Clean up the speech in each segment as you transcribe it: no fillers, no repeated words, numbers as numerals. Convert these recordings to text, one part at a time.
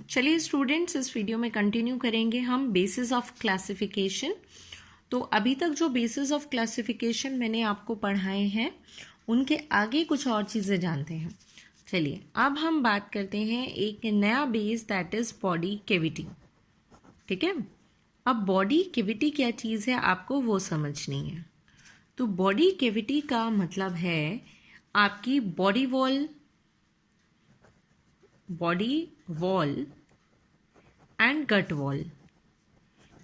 चलिए स्टूडेंट्स, इस वीडियो में कंटिन्यू करेंगे हम बेसिस ऑफ क्लासिफिकेशन। तो अभी तक जो बेसिस ऑफ क्लासिफिकेशन मैंने आपको पढ़ाए हैं उनके आगे कुछ और चीज़ें जानते हैं। चलिए अब हम बात करते हैं एक नया base, that is body cavity. ठीक है, अब बॉडी कैविटी क्या चीज़ है आपको वो समझनी है। तो बॉडी कैविटी का मतलब है आपकी body wall and gut wall.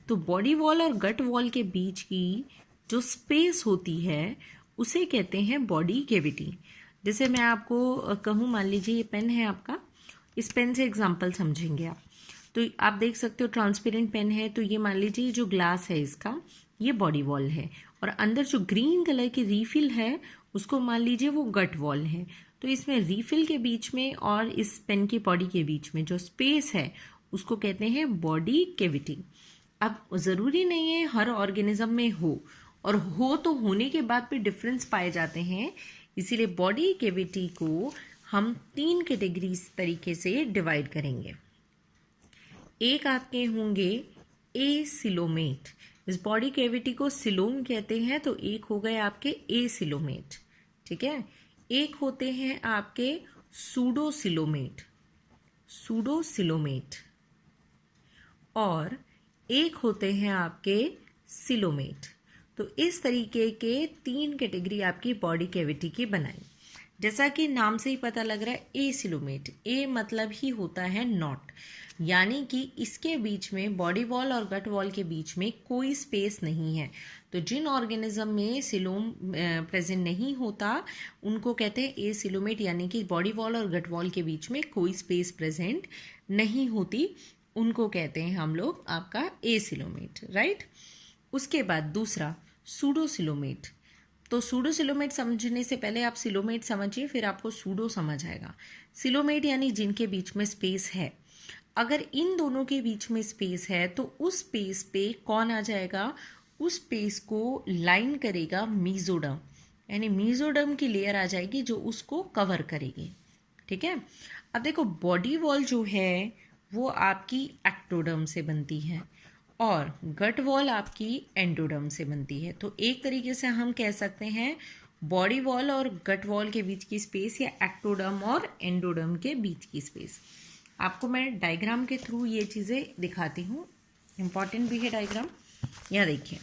तो बॉडी वॉल और गट वॉल के बीच की जो स्पेस होती है उसे कहते हैं बॉडी कैविटी। जैसे मैं आपको कहूँ, मान लीजिए ये पेन है आपका, इस पेन से एग्जांपल समझेंगे आप। तो आप देख सकते हो ट्रांसपेरेंट पेन है, तो ये मान लीजिए जो ग्लास है इसका ये बॉडी वॉल है, और अंदर जो ग्रीन कलर की रीफिल है उसको मान लीजिए वो गट वॉल है। तो इसमें रीफिल के बीच में और इस पेन की बॉडी के बीच में जो स्पेस है उसको कहते हैं बॉडी कैविटी। अब ज़रूरी नहीं है हर ऑर्गेनिज्म में हो, और हो तो होने के बाद भी डिफरेंस पाए जाते हैं। इसीलिए बॉडी कैविटी को हम 3 कैटेगरीज तरीके से डिवाइड करेंगे। एक आपके होंगे एसिलोमेट, इस बॉडी कैविटी को सिलोम कहते हैं, तो एक हो गए आपके एसिलोमेट। ठीक है, एक होते हैं आपके सूडोसिलोमेट और एक होते हैं आपके सिलोमेट। तो इस तरीके के 3 कैटेगरी आपकी बॉडी कैविटी की बनाई। जैसा कि नाम से ही पता लग रहा है एसिलोमेट, ए मतलब ही होता है नॉट, यानी कि इसके बीच में बॉडी वॉल और गट वॉल के बीच में कोई स्पेस नहीं है। तो जिन ऑर्गेनिज्म में सिलोम प्रेजेंट नहीं होता उनको कहते हैं एसिलोमेट, यानी कि बॉडी वॉल और गट वॉल के बीच में कोई स्पेस प्रेजेंट नहीं होती, उनको कहते हैं हम लोग आपका एसिलोमेट। राइट। उसके बाद दूसरा सूडोसिलोमेट। तो सूडोसिलोमेट समझने से पहले आप सिलोमेट समझिए, फिर आपको सूडो समझ आएगा। सिलोमेट यानी जिनके बीच में स्पेस है। अगर इन दोनों के बीच में स्पेस है तो उस स्पेस पे कौन आ जाएगा, उस स्पेस को लाइन करेगा मीजोडर्म, यानी मीजोडर्म की लेयर आ जाएगी जो उसको कवर करेगी। ठीक है। अब देखो बॉडी वॉल जो है वो आपकी एक्टोडर्म से बनती है और गट वॉल आपकी एंडोडर्म से बनती है। तो एक तरीके से हम कह सकते हैं बॉडी वॉल और गट वॉल के बीच की स्पेस या एक्टोडर्म और एंडोडर्म के बीच की स्पेस। आपको मैं डायग्राम के थ्रू ये चीज़ें दिखाती हूँ, इम्पॉर्टेंट भी है डायग्राम। यहाँ देखिए,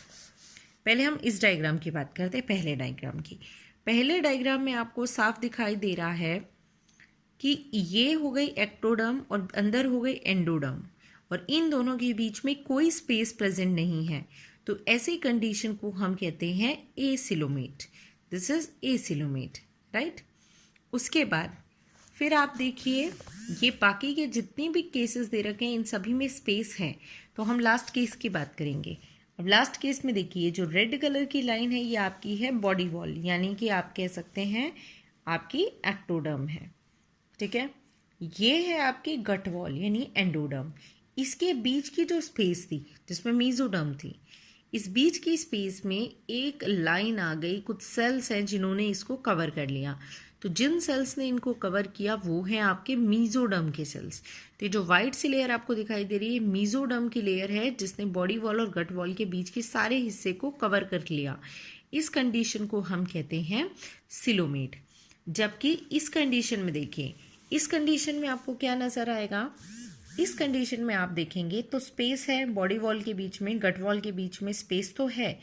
पहले हम इस डायग्राम की बात करते हैं, पहले डायग्राम की। पहले डायग्राम में आपको साफ दिखाई दे रहा है कि ये हो गई एक्टोडर्म और अंदर हो गई एंडोडर्म, और इन दोनों के बीच में कोई स्पेस प्रेजेंट नहीं है। तो ऐसी कंडीशन को हम कहते हैं acoelomate. This is acoelomate. Right. उसके बाद फिर आप देखिए ये बाकी के जितने भी केसेस दे रखे हैं इन सभी में स्पेस है। तो हम लास्ट केस की बात करेंगे। अब लास्ट केस में देखिए जो रेड कलर की लाइन है ये आपकी है बॉडी वॉल, यानी कि आप कह सकते हैं आपकी एक्टोडर्म है। ठीक है। ये है आपकी गट वॉल यानी एंडोडर्म। इसके बीच की जो स्पेस थी जिसमें मीजोडर्म थी, इस बीच की स्पेस में एक लाइन आ गई, कुछ सेल्स हैं जिन्होंने इसको कवर कर लिया। तो जिन सेल्स ने इनको कवर किया वो हैं आपके मीजोडर्म के सेल्स। तो जो वाइट सी लेयर आपको दिखाई दे रही है मीजोडर्म की लेयर है, जिसने बॉडी वॉल और गट वॉल के बीच के सारे हिस्से को कवर कर लिया। इस कंडीशन को हम कहते हैं सिलोमेट। जबकि इस कंडीशन में देखिए, इस कंडीशन में आपको क्या नजर आएगा, इस कंडीशन में आप देखेंगे तो स्पेस है बॉडी वॉल के बीच में, गट वॉल के बीच में स्पेस तो है,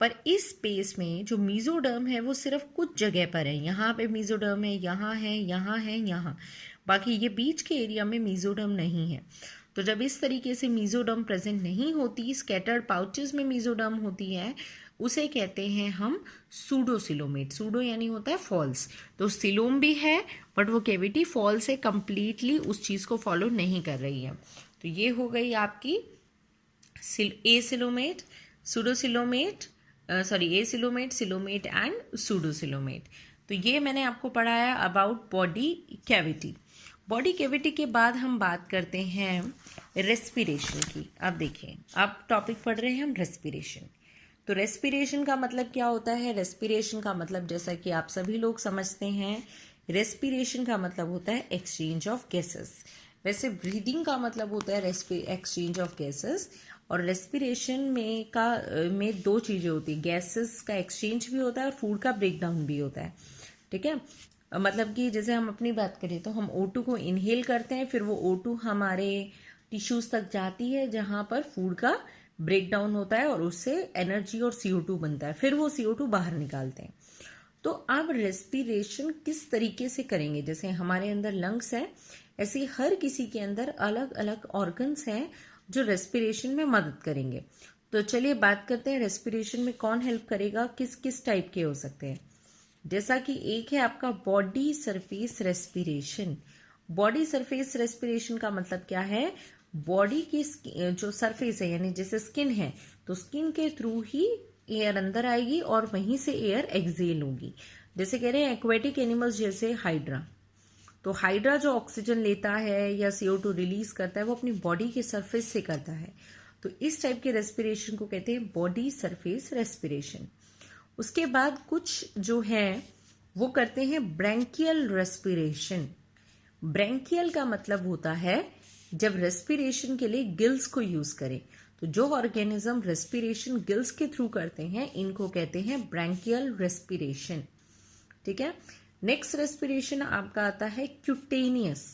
पर इस स्पेस में जो मीजोडर्म है वो सिर्फ कुछ जगह पर है। यहाँ पे मीजोडर्म है, यहाँ है, यहाँ है, यहाँ, बाकी ये बीच के एरिया में मीजोडर्म नहीं है। तो जब इस तरीके से मीजोडर्म प्रेजेंट नहीं होती, स्कैटर्ड पाउचेस में मीजोडर्म होती है, उसे कहते हैं हम सूडोसिलोमेट। सूडो यानी होता है फॉल्स। तो सिलोम भी है बट वो कैविटी फॉल से कंप्लीटली उस चीज़ को फॉलो नहीं कर रही है। तो ये हो गई आपकी acoelomate, pseudocoelomate, acoelomate, coelomate and pseudocoelomate. तो ये मैंने आपको पढ़ाया about body cavity. Body cavity के बाद हम बात करते हैं रेस्पिरेशन की। अब देखिए, अब टॉपिक पढ़ रहे हैं हम रेस्पिरेशन। तो रेस्पिरेशन का मतलब क्या होता है? रेस्पिरेशन का मतलब जैसा कि आप सभी लोग समझते हैं, रेस्पिरेशन का मतलब होता है एक्सचेंज ऑफ गैसेस। वैसे ब्रीदिंग का मतलब होता है एक्सचेंज ऑफ गैसेस, और रेस्पिरेशन में दो चीजें होती है, गैसेस का एक्सचेंज भी होता है और फूड का ब्रेक डाउन भी होता है। ठीक है, मतलब कि जैसे हम अपनी बात करें तो हम O2 को इनहेल करते हैं, फिर वो O2 हमारे टिश्यूज तक जाती है जहां पर फूड का ब्रेक डाउन होता है और उससे एनर्जी और CO2 बनता है, फिर वो CO2 बाहर निकालते हैं। तो अब रेस्पिरेशन किस तरीके से करेंगे, जैसे हमारे अंदर लंग्स है, ऐसे हर किसी के अंदर अलग अलग ऑर्गन्स हैं जो रेस्पिरेशन में मदद करेंगे। तो चलिए बात करते हैं रेस्पिरेशन में कौन हेल्प करेगा, किस किस टाइप के हो सकते हैं। जैसा कि एक है आपका body surface respiration. Body surface respiration का मतलब क्या है, बॉडी की जो सरफेस है यानी जैसे स्किन है, तो स्किन के थ्रू ही एयर अंदर आएगी और वहीं से एयर एक्सेल होगी। जैसे कह रहे हैं एक्वेटिक एनिमल्स जैसे हाइड्रा, तो हाइड्रा जो ऑक्सीजन लेता है या CO2 रिलीज करता है वो अपनी बॉडी के सरफेस से करता है। तो इस टाइप के रेस्पिरेशन को कहते हैं बॉडी सरफेस रेस्पिरेशन। उसके बाद कुछ जो है वो करते हैं ब्रैंकियल रेस्पिरेशन। ब्रैंकियल का मतलब होता है जब रेस्पिरेशन के लिए गिल्स को यूज करें। तो जो ऑर्गेनिज्म रेस्पिरेशन गिल्स के थ्रू करते हैं इनको कहते हैं ब्रैंकियल रेस्पिरेशन। ठीक है, नेक्स्ट रेस्पिरेशन आपका आता है क्यूटेनियस।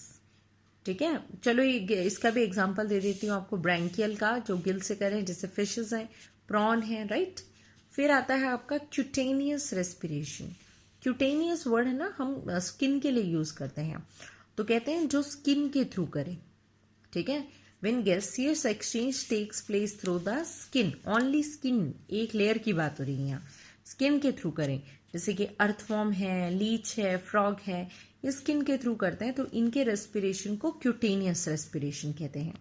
ठीक है, चलो इसका भी एग्जांपल दे देती हूँ आपको ब्रैंकियल का, जो गिल से करें, जैसे फिशेस हैं, प्रॉन है, राइट। फिर आता है आपका क्यूटेनियस रेस्पिरेशन। क्यूटेनियस वर्ड है ना, हम स्किन के लिए यूज करते हैं, तो कहते हैं जो स्किन के थ्रू करें। ठीक है, when gaseous exchange takes place through the skin, only skin, एक लेयर की बात हो रही है यहाँ, स्किन के थ्रू करें। जैसे कि अर्थवॉर्म है, लीच है, फ्रॉग है, ये स्किन के थ्रू करते हैं, तो इनके रेस्पिरेशन को क्यूटेनियस रेस्पिरेशन कहते हैं।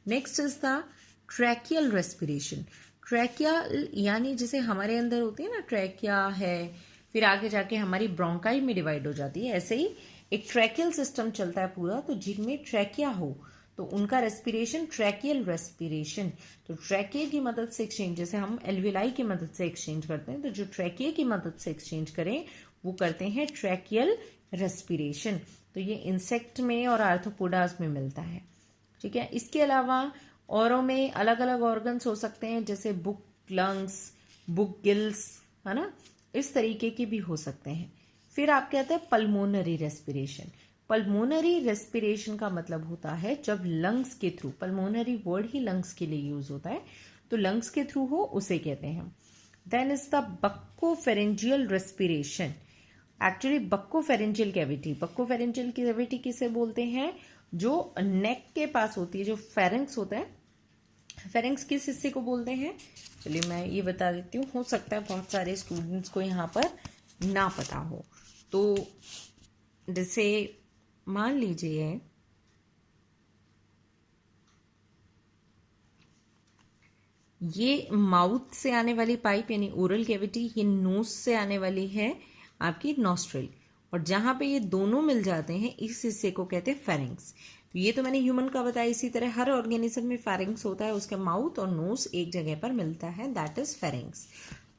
Next is the tracheal respiration. Trachea यानी जैसे हमारे अंदर होती है ना, ट्रैकिया है, फिर आगे जाके हमारी ब्रोंकाई में डिवाइड हो जाती है, ऐसे ही एक ट्रैकियल सिस्टम चलता है पूरा। तो जिनमें ट्रैकिया हो तो उनका रेस्पिरेशन ट्रैकियल रेस्पिरेशन। तो ट्रैकिया की मदद से एक्सचेंज, जैसे हम एल्विलाई की मदद से एक्सचेंज करते हैं, तो जो ट्रैकिया की मदद से एक्सचेंज करें वो करते हैं ट्रैकियल रेस्पिरेशन। तो ये इंसेक्ट में और आर्थ्रोपोडास में मिलता है। ठीक है, इसके अलावा औरों में अलग अलग ऑर्गन्स हो सकते हैं, जैसे बुक लंग्स, बुक गिल्स, है ना, इस तरीके के भी हो सकते हैं। फिर आप कहते हैं पल्मोनरी रेस्पिरेशन। पल्मोनरी रेस्पिरेशन का मतलब होता है जब लंग्स के थ्रू, पल्मोनरी वर्ड ही लंग्स के लिए यूज होता है, तो लंग्स के थ्रू हो उसे कहते हैं। Then is the buccopharyngeal respiration. Actually buccopharyngeal cavity, buccopharyngeal cavity किसे बोलते हैं, जो नेक के पास होती है, जो फेरेंक्स होता है। फेरेंक्स किस हिस्से को बोलते हैं, चलिए मैं ये बता देती हूँ, हो सकता है बहुत सारे स्टूडेंट्स को यहाँ पर ना पता हो। तो जैसे मान लीजिए ये माउथ से आने वाली पाइप यानी ओरल कैविटी, ये नोज से आने वाली है आपकी नॉस्ट्रिल, और जहां पे ये दोनों मिल जाते हैं इस हिस्से को कहते हैं फेरिंग्स। तो ये तो मैंने ह्यूमन का बताया, इसी तरह हर ऑर्गेनिज्म में फेरिंग्स होता है, उसका माउथ और नोज एक जगह पर मिलता है, दैट इज फेरिंग्स।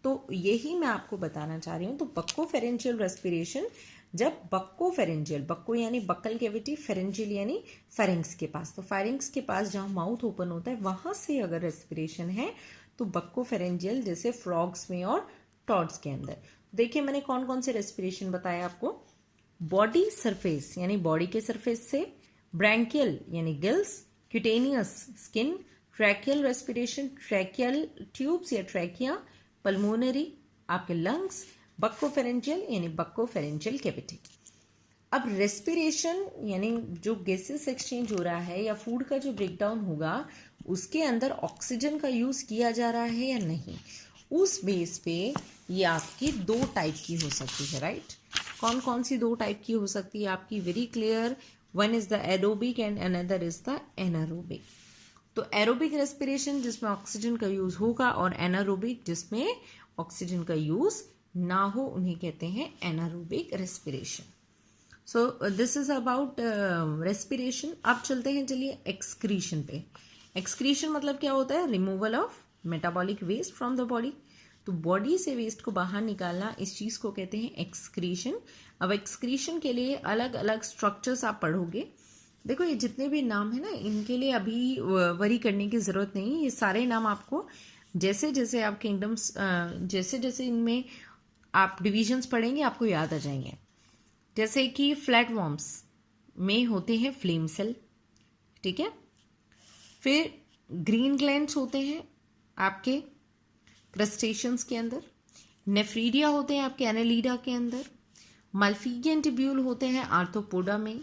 तो यही मैं आपको बताना चाह रही हूँ। तो बक्कोफेरेंजियल रेस्पिरेशन, जब बक्कोफेरेंजियल, बक्को यानी बक्कल कैविटी, फेरेंजियल यानी फेरिंग्स के पास, तो फेरिंग्स के पास जहां माउथ ओपन होता है वहां से अगर रेस्पिरेशन है तो बक्कोफेरेंजियल, जैसे फ्रॉग्स में और टॉड्स के अंदर। देखिए मैंने कौन कौन से रेस्पिरेशन बताया आपको, बॉडी सरफेस यानी बॉडी के सरफेस से, ब्रैंकियल यानी gills, cutaneous skin, tracheal respiration tracheal tubes या ट्रैकिया, पल्मोनरी आपके लंग्स, बक्कोफेरेंजियल यानी बक्कोफेरेंजियल कैविटी। अब रेस्पिरेशन यानी जो गैसेस एक्सचेंज हो रहा है या फूड का जो ब्रेकडाउन होगा उसके अंदर ऑक्सीजन का यूज किया जा रहा है या नहीं, उस बेस पे ये आपकी दो टाइप की हो सकती है, राइट। कौन कौन सी दो टाइप की हो सकती है आपकी, very clear, one is the aerobic and another is the anaerobic. तो एरोबिक रेस्पिरेशन जिसमें ऑक्सीजन का यूज होगा और एनारोबिक जिसमें ऑक्सीजन का यूज ना हो, उन्हें कहते हैं anaerobic respiration. So this is about respiration. अब चलते हैं चलिए एक्सक्रीशन पे। एक्सक्रीशन मतलब क्या होता है, removal of metabolic waste from the body. तो बॉडी से वेस्ट को बाहर निकालना, इस चीज को कहते हैं एक्सक्रीशन। अब एक्सक्रीशन के लिए अलग अलग स्ट्रक्चर्स आप पढ़ोगे, देखो ये जितने भी नाम है ना, इनके लिए अभी वरी करने की ज़रूरत नहीं। ये सारे नाम आपको जैसे जैसे आप किंगडम्स, जैसे जैसे इनमें आप डिविजन्स पढ़ेंगे आपको याद आ जाएंगे। जैसे कि फ्लैट वॉर्म्स में होते हैं फ्लेम सेल, ठीक है। फिर ग्रीन ग्लैंड्स होते हैं आपके क्रस्टेशियंस के अंदर। नेफ्रीडिया होते हैं आपके एनालीडा के अंदर। माल्फिगियन टिब्यूल होते हैं आर्थ्रोपोडा में।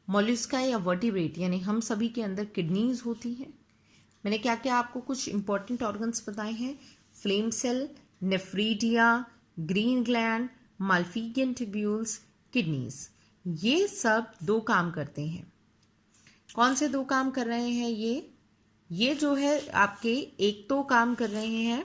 मोलस्का या वर्टिब्रेट यानी हम सभी के अंदर किडनीज होती हैं। मैंने क्या क्या आपको कुछ इंपॉर्टेंट ऑर्गन्स बताए हैं, flame cell, nephridia, green gland, Malpighian tubules, kidneys. ये सब दो काम करते हैं। कौन से दो काम कर रहे हैं? ये जो है आपके एक तो काम कर रहे हैं,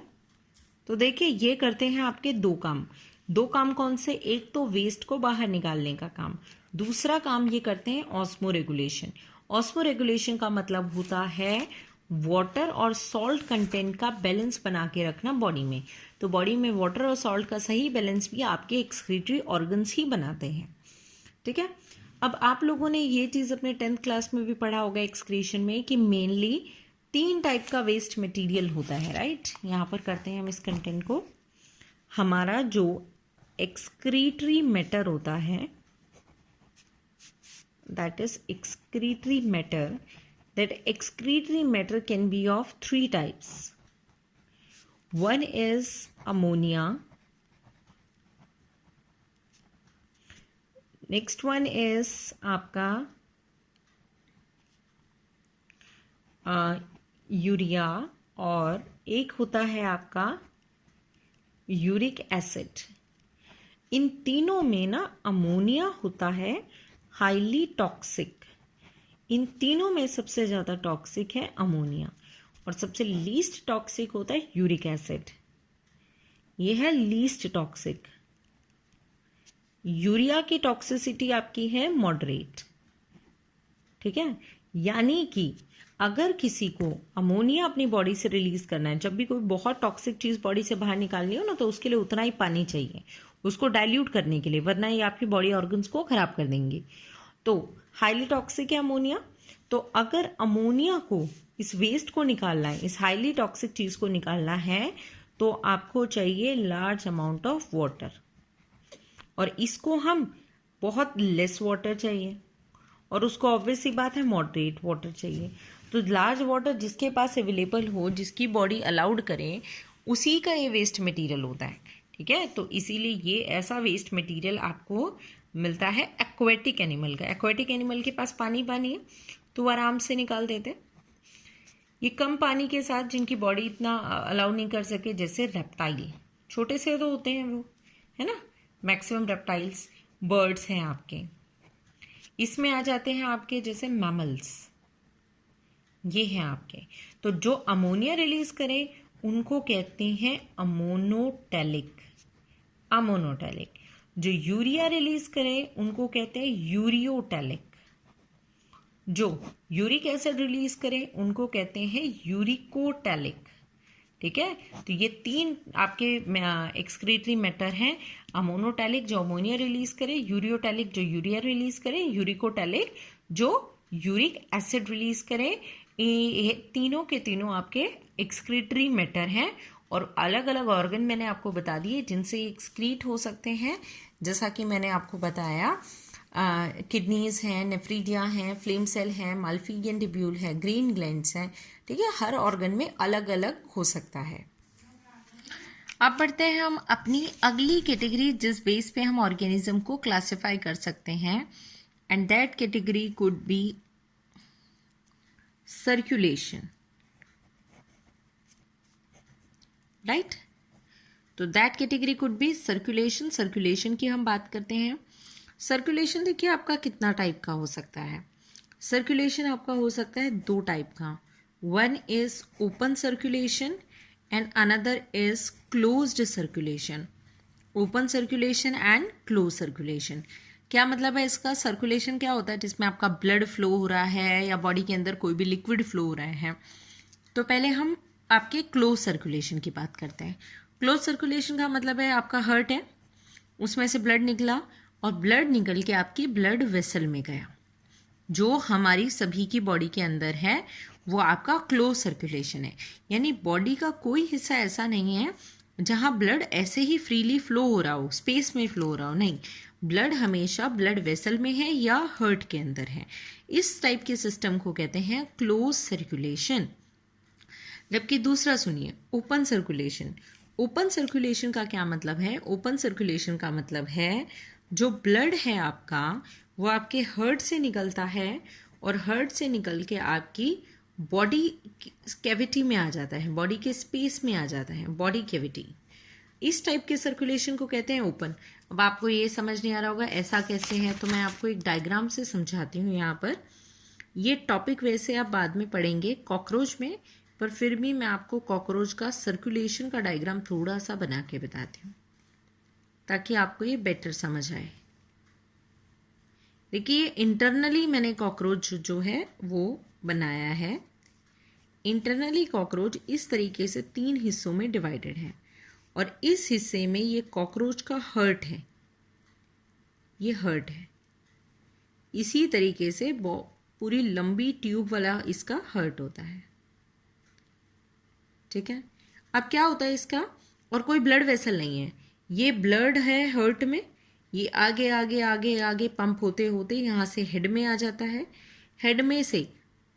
तो देखिए ये करते हैं आपके दो काम। दो काम कौन से? एक तो वेस्ट को बाहर निकालने का काम, दूसरा काम ये करते हैं ऑस्मो रेगुलेशन। ऑस्मो रेगुलेशन का मतलब होता है वाटर और सॉल्ट कंटेंट का बैलेंस बना के रखना बॉडी में। तो बॉडी में वाटर और सॉल्ट का सही बैलेंस भी आपके एक्सक्रीटरी ऑर्गन्स ही बनाते हैं, ठीक है। अब आप लोगों ने ये चीज़ अपने 10th क्लास में भी पढ़ा होगा एक्सक्रीशन में कि मेनली 3 टाइप का वेस्ट मटेरियल होता है, राइट। यहाँ पर करते हैं हम इस कंटेंट को। हमारा जो एक्सक्रीटरी मैटर होता है, that is excretory matter, that excretory matter can be of 3 types. One is ammonia, next one is आपका यूरिया, और एक होता है आपका यूरिक एसिड। इन तीनों में ना अमोनिया होता है हाईली टॉक्सिक। इन तीनों में सबसे ज़्यादा टॉक्सिक है अमोनिया, और सबसे लीस्ट टॉक्सिक होता है यूरिक एसिड। यह है लीस्ट टॉक्सिक। यूरिया की टॉक्सिसिटी आपकी है मॉडरेट, ठीक है। यानी कि अगर किसी को अमोनिया अपनी बॉडी से रिलीज करना है, जब भी कोई बहुत टॉक्सिक चीज़ बॉडी से बाहर निकालनी हो ना, तो उसके लिए उतना ही पानी चाहिए उसको डाइल्यूट करने के लिए, वरना ये आपकी बॉडी ऑर्गन्स को खराब कर देंगे। तो हाईली टॉक्सिक है अमोनिया। तो अगर अमोनिया को, इस वेस्ट को निकालना है, इस हाईली टॉक्सिक चीज़ को निकालना है, तो आपको चाहिए लार्ज अमाउंट ऑफ वाटर, और इसको हम बहुत लेस वाटर चाहिए, और उसको ऑब्वियस सी बात है मॉडरेट वाटर चाहिए। तो लार्ज वाटर जिसके पास अवेलेबल हो, जिसकी बॉडी अलाउड करे, उसी का ये वेस्ट मटेरियल होता है, ठीक है। तो इसीलिए ये ऐसा वेस्ट मटेरियल आपको मिलता है एक्वेटिक एनिमल का। एक्वेटिक एनिमल के पास पानी है तो वो आराम से निकाल देते। ये कम पानी के साथ जिनकी बॉडी इतना अलाउ नहीं कर सके, जैसे रेप्टाइल, छोटे से तो होते हैं वो, है ना। मैक्सिमम रेप्टाइल्स बर्ड्स हैं आपके। इसमें आ जाते हैं आपके जैसे मैमल्स, ये हैं आपके। तो जो अमोनिया रिलीज करें उनको कहते हैं अमोनोटैलिक, अमोनोटैलिक। जो यूरिया रिलीज करें उनको कहते हैं यूरियोटैलिक। जो यूरिक एसिड रिलीज करें उनको कहते हैं यूरिकोटैलिक, ठीक है। तो ये 3 आपके एक्सक्रीटरी मैटर हैं। अमोनोटैलिक जो अमोनिया रिलीज करे, यूरियोटैलिक जो यूरिया रिलीज करे, यूरिकोटैलिक जो यूरिक एसिड रिलीज करे। ये तीनों के तीनों आपके एक्सक्रीटरी मैटर हैं, और अलग अलग ऑर्गन मैंने आपको बता दिए जिनसे एक्सक्रीट हो सकते हैं। जैसा कि मैंने आपको बताया, किडनीज हैं, नेफ्रीडिया हैं, फ्लेम सेल हैं, माल्फिगियन टिब्यूल है, ग्रीन ग्लैंड्स हैं, ठीक है। हर ऑर्गन में अलग अलग हो सकता है। अब बढ़ते हैं हम अपनी अगली कैटेगरी, जिस बेस पे हम ऑर्गेनिज्म को क्लासिफाई कर सकते हैं, and that category could be circulation, right. तो that category could be circulation. Circulation की हम बात करते हैं। सर्कुलेशन देखिए आपका कितना टाइप का हो सकता है। सर्कुलेशन आपका हो सकता है 2 टाइप का। One is open circulation and another is closed circulation. Open circulation and close circulation, क्या मतलब है इसका? सर्कुलेशन क्या होता है? जिसमें आपका ब्लड फ्लो हो रहा है या बॉडी के अंदर कोई भी लिक्विड फ्लो हो रहा है। तो पहले हम आपके क्लोज सर्कुलेशन की बात करते हैं। क्लोज सर्कुलेशन का मतलब है आपका हार्ट है, उसमें से ब्लड निकला और ब्लड निकल के आपकी ब्लड वेसल में गया, जो हमारी सभी की बॉडी के अंदर है वो आपका क्लोज सर्कुलेशन है, यानी बॉडी का कोई हिस्सा ऐसा नहीं है जहाँ ब्लड ऐसे ही फ्रीली फ्लो हो रहा हो, स्पेस में फ्लो हो रहा हो, नहीं, ब्लड हमेशा ब्लड वेसल में है या हार्ट के अंदर है। इस टाइप के सिस्टम को कहते हैं क्लोज सर्कुलेशन। जबकि दूसरा सुनिए, ओपन सर्कुलेशन। ओपन सर्कुलेशन का क्या मतलब है? ओपन सर्कुलेशन का मतलब है जो ब्लड है आपका वो आपके हार्ट से निकलता है और हार्ट से निकल के आपकी बॉडी कैविटी में आ जाता है, बॉडी के स्पेस में आ जाता है, बॉडी कैविटी। इस टाइप के सर्कुलेशन को कहते हैं ओपन। अब आपको ये समझ नहीं आ रहा होगा ऐसा कैसे है, तो मैं आपको एक डायग्राम से समझाती हूँ यहाँ पर। ये टॉपिक वैसे आप बाद में पढ़ेंगे कॉकरोच में, पर फिर भी मैं आपको कॉकरोच का सर्कुलेशन का डायग्राम थोड़ा सा बना के बताती हूँ ताकि आपको ये बेटर समझ आए। देखिए इंटरनली मैंने कॉकरोच जो है वो बनाया है। इंटरनली कॉकरोच इस तरीके से 3 हिस्सों में डिवाइडेड है और इस हिस्से में ये कॉकरोच का हार्ट है, ये हार्ट है। इसी तरीके से पूरी लंबी ट्यूब वाला इसका हार्ट होता है, ठीक है। अब क्या होता है इसका, और कोई ब्लड वेसल नहीं है, ये ब्लड है हार्ट में, ये आगे आगे आगे आगे पंप होते होते यहाँ से हेड में आ जाता है, हेड में से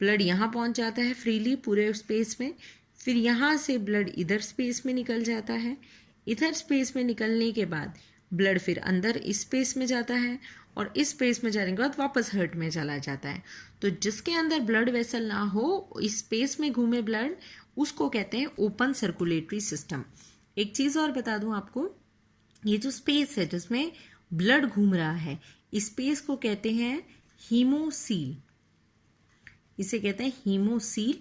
ब्लड यहाँ पहुँच जाता है फ्रीली पूरे स्पेस में, फिर यहाँ से ब्लड इधर स्पेस में निकल जाता है, इधर स्पेस में निकलने के बाद ब्लड फिर अंदर इस स्पेस में जाता है और इस स्पेस में जाने के बाद वापस हार्ट में चला जाता है। तो जिसके अंदर ब्लड वेसल ना हो, इस स्पेस में घूमे ब्लड, उसको कहते हैं ओपन सर्कुलेटरी सिस्टम। एक चीज़ और बता दूं आपको, ये जो स्पेस है जिसमें ब्लड घूम रहा है, इस स्पेस को कहते हैं हीमोसील, इसे कहते हैं हीमोसील,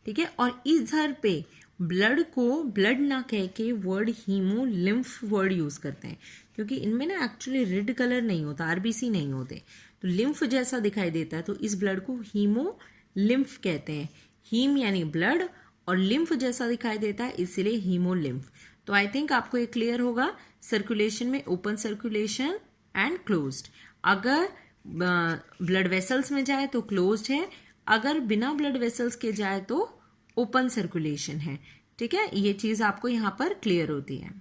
ठीक है। और इधर पे ब्लड को ब्लड ना कह के word haemolymph word use करते हैं, क्योंकि इनमें ना एक्चुअली रेड कलर नहीं होता, आरबीसी नहीं होते, तो लिम्फ जैसा दिखाई देता है, तो इस ब्लड को हीमो लिम्फ कहते हैं। हीम यानी ब्लड और लिम्फ जैसा दिखाई देता है, इसलिए हीमो लिम्फ। तो आई थिंक आपको ये क्लियर होगा सर्कुलेशन में ओपन सर्कुलेशन एंड क्लोज्ड। अगर ब्लड वेसल्स में जाए तो क्लोज्ड है, अगर बिना ब्लड वेसल्स के जाए तो ओपन सर्कुलेशन है, ठीक है। ये चीज़ आपको यहाँ पर क्लियर होती है।